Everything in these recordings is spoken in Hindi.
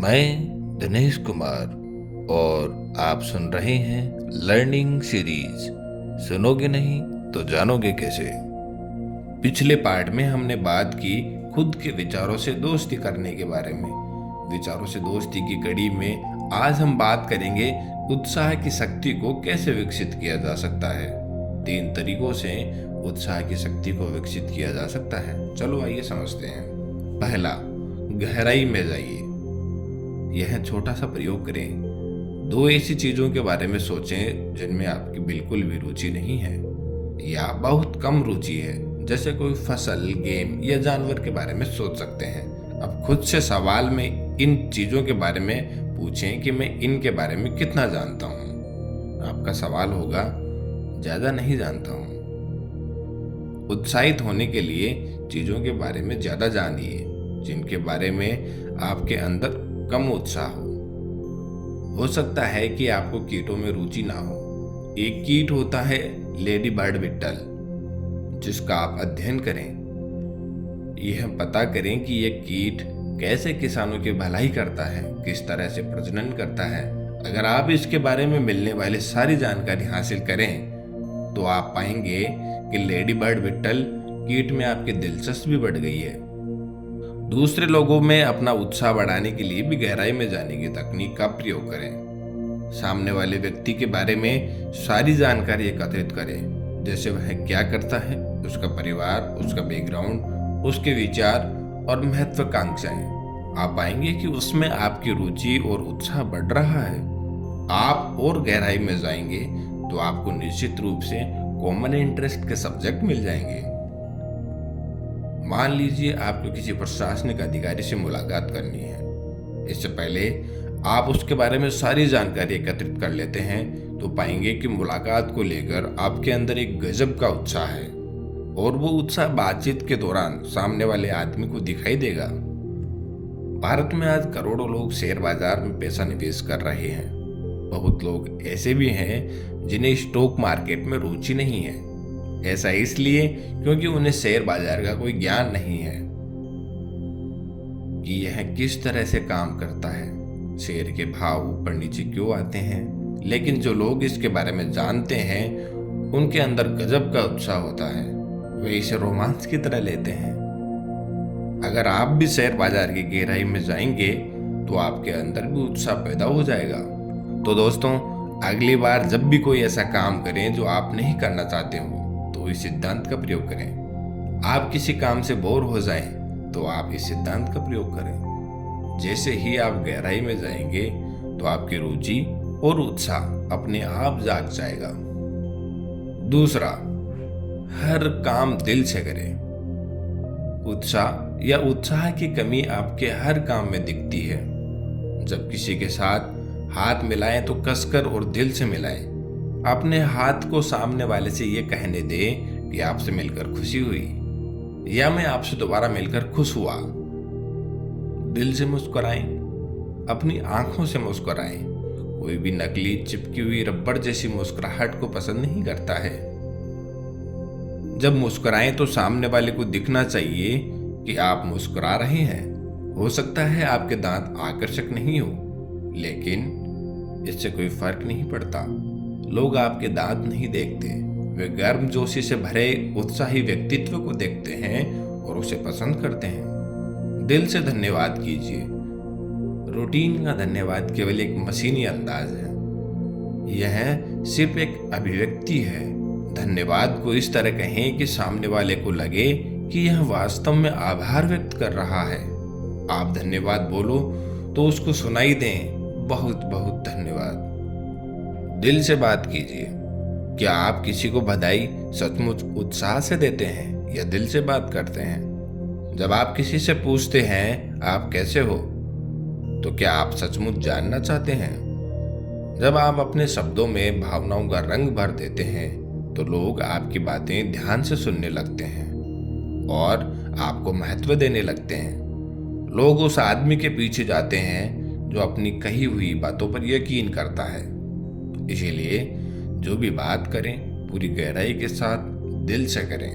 मैं दिनेश कुमार और आप सुन रहे हैं लर्निंग सीरीज। सुनोगे नहीं तो जानोगे कैसे। पिछले पार्ट में हमने बात की खुद के विचारों से दोस्ती करने के बारे में। विचारों से दोस्ती की कड़ी में आज हम बात करेंगे उत्साह की शक्ति को कैसे विकसित किया जा सकता है। 3 तरीकों से उत्साह की शक्ति को विकसित किया जा सकता है। चलो आइए समझते हैं। पहला, गहराई में जाइए। यह छोटा सा प्रयोग करें। 2 ऐसी चीजों के बारे में सोचें जिनमें आपकी बिल्कुल भी रुचि नहीं है या बहुत कम रुचि है। जैसे कोई फसल, गेम या जानवर के बारे में सोच सकते हैं। अब खुद से सवाल में इन चीजों के बारे में पूछें कि मैं इनके बारे में कितना जानता हूँ। आपका सवाल होगा, ज्यादा नहीं जानता हूँ। उत्साहित होने के लिए चीजों के बारे में ज्यादा जानिए जिनके बारे में आपके अंदर कम उत्साह हो सकता है कि आपको कीटों में रुचि ना हो। एक कीट होता है लेडी बर्ड बिटल, जिसका आप अध्ययन करें। यह पता करें कि यह कीट कैसे किसानों की भलाई करता है, किस तरह से प्रजनन करता है। अगर आप इसके बारे में मिलने वाली सारी जानकारी हासिल करें तो आप पाएंगे कि लेडी बर्ड बिटल कीट में आपकी दिलचस्पी बढ़ गई है। दूसरे लोगों में अपना उत्साह बढ़ाने के लिए भी गहराई में जाने की तकनीक का प्रयोग करें। सामने वाले व्यक्ति के बारे में सारी जानकारी एकत्रित करें, जैसे वह क्या करता है, उसका परिवार, उसका बैकग्राउंड, उसके विचार और महत्वाकांक्षाएं। आप पाएंगे कि उसमें आपकी रुचि और उत्साह बढ़ रहा है। आप और गहराई में जाएंगे तो आपको निश्चित रूप से कॉमन इंटरेस्ट के सब्जेक्ट मिल जाएंगे। मान लीजिए आपको किसी प्रशासनिक अधिकारी से मुलाकात करनी है। इससे पहले आप उसके बारे में सारी जानकारी एकत्रित कर लेते हैं तो पाएंगे कि मुलाकात को लेकर आपके अंदर एक गजब का उत्साह है और वो उत्साह बातचीत के दौरान सामने वाले आदमी को दिखाई देगा। भारत में आज करोड़ों लोग शेयर बाजार में पैसा निवेश कर रहे हैं। बहुत लोग ऐसे भी हैं जिन्हें स्टॉक मार्केट में रुचि नहीं है। ऐसा इसलिए क्योंकि उन्हें शेयर बाजार का कोई ज्ञान नहीं है कि यह किस तरह से काम करता है, शेयर के भाव ऊपर नीचे क्यों आते हैं। लेकिन जो लोग इसके बारे में जानते हैं उनके अंदर गजब का उत्साह होता है। वे इसे रोमांच की तरह लेते हैं। अगर आप भी शेयर बाजार की गहराई में जाएंगे तो आपके अंदर भी उत्साह पैदा हो जाएगा। तो दोस्तों, अगली बार जब भी कोई ऐसा काम करें जो आप नहीं करना चाहते हो तो इस सिद्धांत का प्रयोग करें। आप किसी काम से बोर हो जाएं तो आप इस सिद्धांत का प्रयोग करें। जैसे ही आप गहराई में जाएंगे तो आपकी रुचि और उत्साह अपने आप जाग जाएगा। दूसरा, हर काम दिल से करें। उत्साह या उत्साह की कमी आपके हर काम में दिखती है। जब किसी के साथ हाथ मिलाएं तो कसकर और दिल से मिलाएं। अपने हाथ को सामने वाले से ये कहने दे कि आपसे मिलकर खुशी हुई या मैं आपसे दोबारा मिलकर खुश हुआ। दिल से मुस्कुराएं, अपनी आंखों से मुस्कुराएं। कोई भी नकली चिपकी हुई रबड़ जैसी मुस्कुराहट को पसंद नहीं करता है। जब मुस्कुराएं तो सामने वाले को दिखना चाहिए कि आप मुस्कुरा रहे हैं। हो सकता है आपके दांत आकर्षक नहीं हो, लेकिन इससे कोई फर्क नहीं पड़ता। लोग आपके दांत नहीं देखते, वे गर्मजोशी से भरे उत्साही व्यक्तित्व को देखते हैं और उसे पसंद करते हैं। दिल से धन्यवाद कीजिए। रूटीन का धन्यवाद केवल एक मशीनी अंदाज है। यह सिर्फ एक अभिव्यक्ति है। धन्यवाद को इस तरह कहें कि सामने वाले को लगे कि यह वास्तव में आभार व्यक्त कर रहा है। आप धन्यवाद बोलो तो उसको सुनाई दें, बहुत बहुत धन्यवाद। दिल से बात कीजिए। क्या आप किसी को बधाई सचमुच उत्साह से देते हैं या दिल से बात करते हैं? जब आप किसी से पूछते हैं आप कैसे हो, तो क्या आप सचमुच जानना चाहते हैं? जब आप अपने शब्दों में भावनाओं का रंग भर देते हैं तो लोग आपकी बातें ध्यान से सुनने लगते हैं और आपको महत्व देने लगते हैं। लोग उस आदमी के पीछे जाते हैं जो अपनी कही हुई बातों पर यकीन करता है। इसीलिए जो भी बात करें पूरी गहराई के साथ दिल से करें।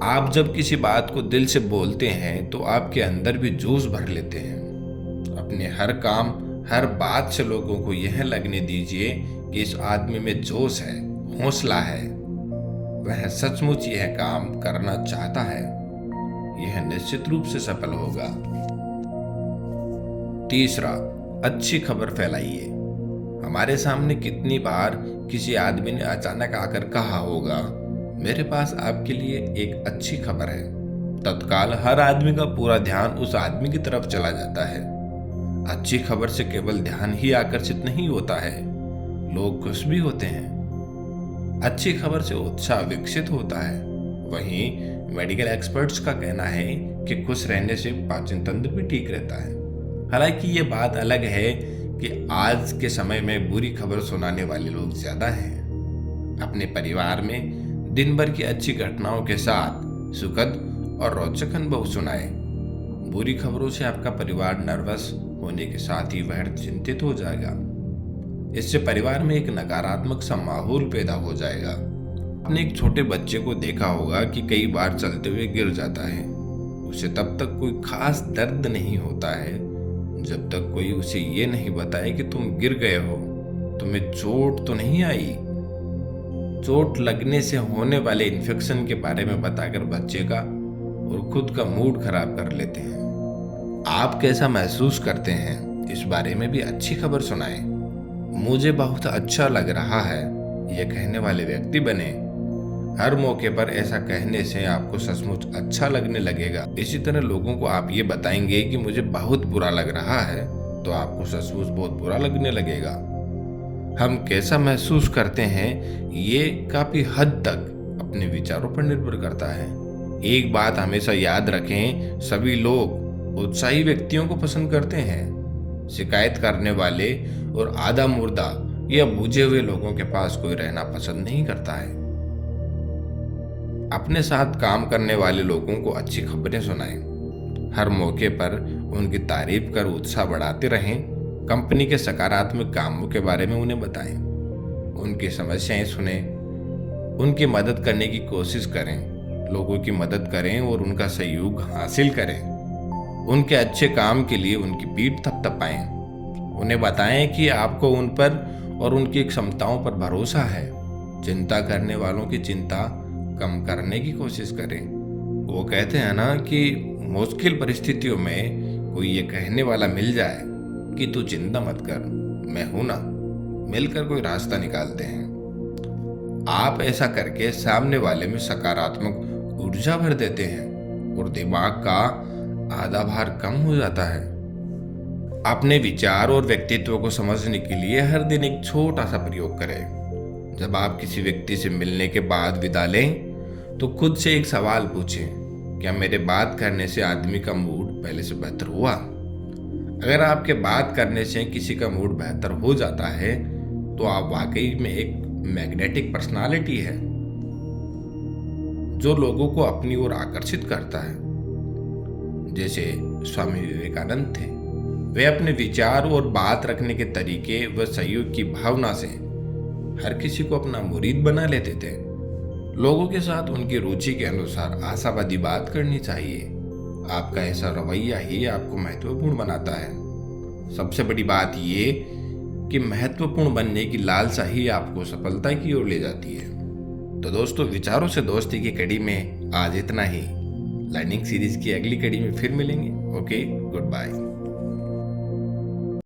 आप जब किसी बात को दिल से बोलते हैं तो आपके अंदर भी जोश भर लेते हैं। अपने हर काम, हर बात से लोगों को यह लगने दीजिए कि इस आदमी में जोश है, हौसला है, वह सचमुच यह काम करना चाहता है। यह निश्चित रूप से सफल होगा। तीसरा, अच्छी खबर फैलाइए। हमारे सामने कितनी बार किसी आदमी ने अचानक आकर कहा होगा, मेरे पास आपके लिए एक अच्छी खबर है। तत्काल हर आदमी का पूरा ध्यान उस आदमी की तरफ चला जाता है। अच्छी खबर से केवल ध्यान ही आकर्षित नहीं होता है, लोग खुश भी होते हैं। अच्छी खबर से उत्साह विकसित होता है। वहीं मेडिकल एक्सपर्ट्स का कहना है कि खुश रहने से पाचन तंत्र भी ठीक रहता है। हालांकि ये बात अलग है कि आज के समय में बुरी खबर सुनाने वाले लोग ज्यादा हैं। अपने परिवार में दिन भर की अच्छी घटनाओं के साथ सुखद और रोचक अनुभव सुनाए। बुरी खबरों से आपका परिवार नर्वस होने के साथ ही वह चिंतित हो जाएगा। इससे परिवार में एक नकारात्मक सा माहौल पैदा हो जाएगा। आपने एक छोटे बच्चे को देखा होगा कि कई बार चलते हुए गिर जाता है। उसे तब तक कोई खास दर्द नहीं होता है जब तक कोई उसे ये नहीं बताए कि तुम गिर गए हो, तुम्हें चोट तो नहीं आई। चोट लगने से होने वाले इन्फेक्शन के बारे में बताकर बच्चे का और खुद का मूड खराब कर लेते हैं। आप कैसा महसूस करते हैं, इस बारे में भी अच्छी खबर सुनाएं। मुझे बहुत अच्छा लग रहा है, यह कहने वाले व्यक्ति बने। हर मौके पर ऐसा कहने से आपको सचमुच अच्छा लगने लगेगा। इसी तरह लोगों को आप ये बताएंगे कि मुझे बहुत बुरा लग रहा है, तो आपको सचमुच बहुत बुरा लगने लगेगा। हम कैसा महसूस करते हैं, ये काफी हद तक अपने विचारों पर निर्भर करता है। एक बात हमेशा याद रखें, सभी लोग उत्साही व्यक्तियों को पसंद करते हैं। शिकायत करने वाले और आधा मुर्दा या बुझे हुए लोगों के पास कोई रहना पसंद नहीं करता है। अपने साथ काम करने वाले लोगों को अच्छी खबरें सुनाएं। हर मौके पर उनकी तारीफ कर उत्साह बढ़ाते रहें। कंपनी के सकारात्मक कामों के बारे में उन्हें बताएं। उनकी समस्याएं सुने, उनकी मदद करने की कोशिश करें। लोगों की मदद करें और उनका सहयोग हासिल करें। उनके अच्छे काम के लिए उनकी पीठ थपथपाएं। उन्हें बताएं कि आपको उन पर और उनकी क्षमताओं पर भरोसा है। चिंता करने वालों की चिंता कम करने की कोशिश करें। वो कहते हैं ना कि मुश्किल परिस्थितियों में कोई ये कहने वाला मिल जाए कि तू चिंता मत कर, मैं हूं ना, मिलकर कोई रास्ता निकालते हैं। आप ऐसा करके सामने वाले में सकारात्मक ऊर्जा भर देते हैं और दिमाग का आधा भार कम हो जाता है। अपने विचार और व्यक्तित्व को समझने के लिए हर दिन एक छोटा सा प्रयोग करें। जब आप किसी व्यक्ति से मिलने के बाद विदा लें तो खुद से एक सवाल पूछें, क्या मेरे बात करने से आदमी का मूड पहले से बेहतर हुआ? अगर आपके बात करने से किसी का मूड बेहतर हो जाता है तो आप वाकई में एक मैग्नेटिक पर्सनालिटी है जो लोगों को अपनी ओर आकर्षित करता है। जैसे स्वामी विवेकानंद थे, वे अपने विचार और बात रखने के तरीके व सहयोग की भावना से हर किसी को अपना मुरीद बना लेते थे। लोगों के साथ उनकी रुचि के अनुसार आशावादी बात करनी चाहिए। आपका ऐसा रवैया ही आपको महत्वपूर्ण बनाता है। सबसे बड़ी बात ये कि महत्वपूर्ण बनने की लालसा ही आपको सफलता की ओर ले जाती है। तो दोस्तों, विचारों से दोस्ती की कड़ी में आज इतना ही। लर्निंग सीरीज की अगली कड़ी में फिर मिलेंगे। Okay, good bye.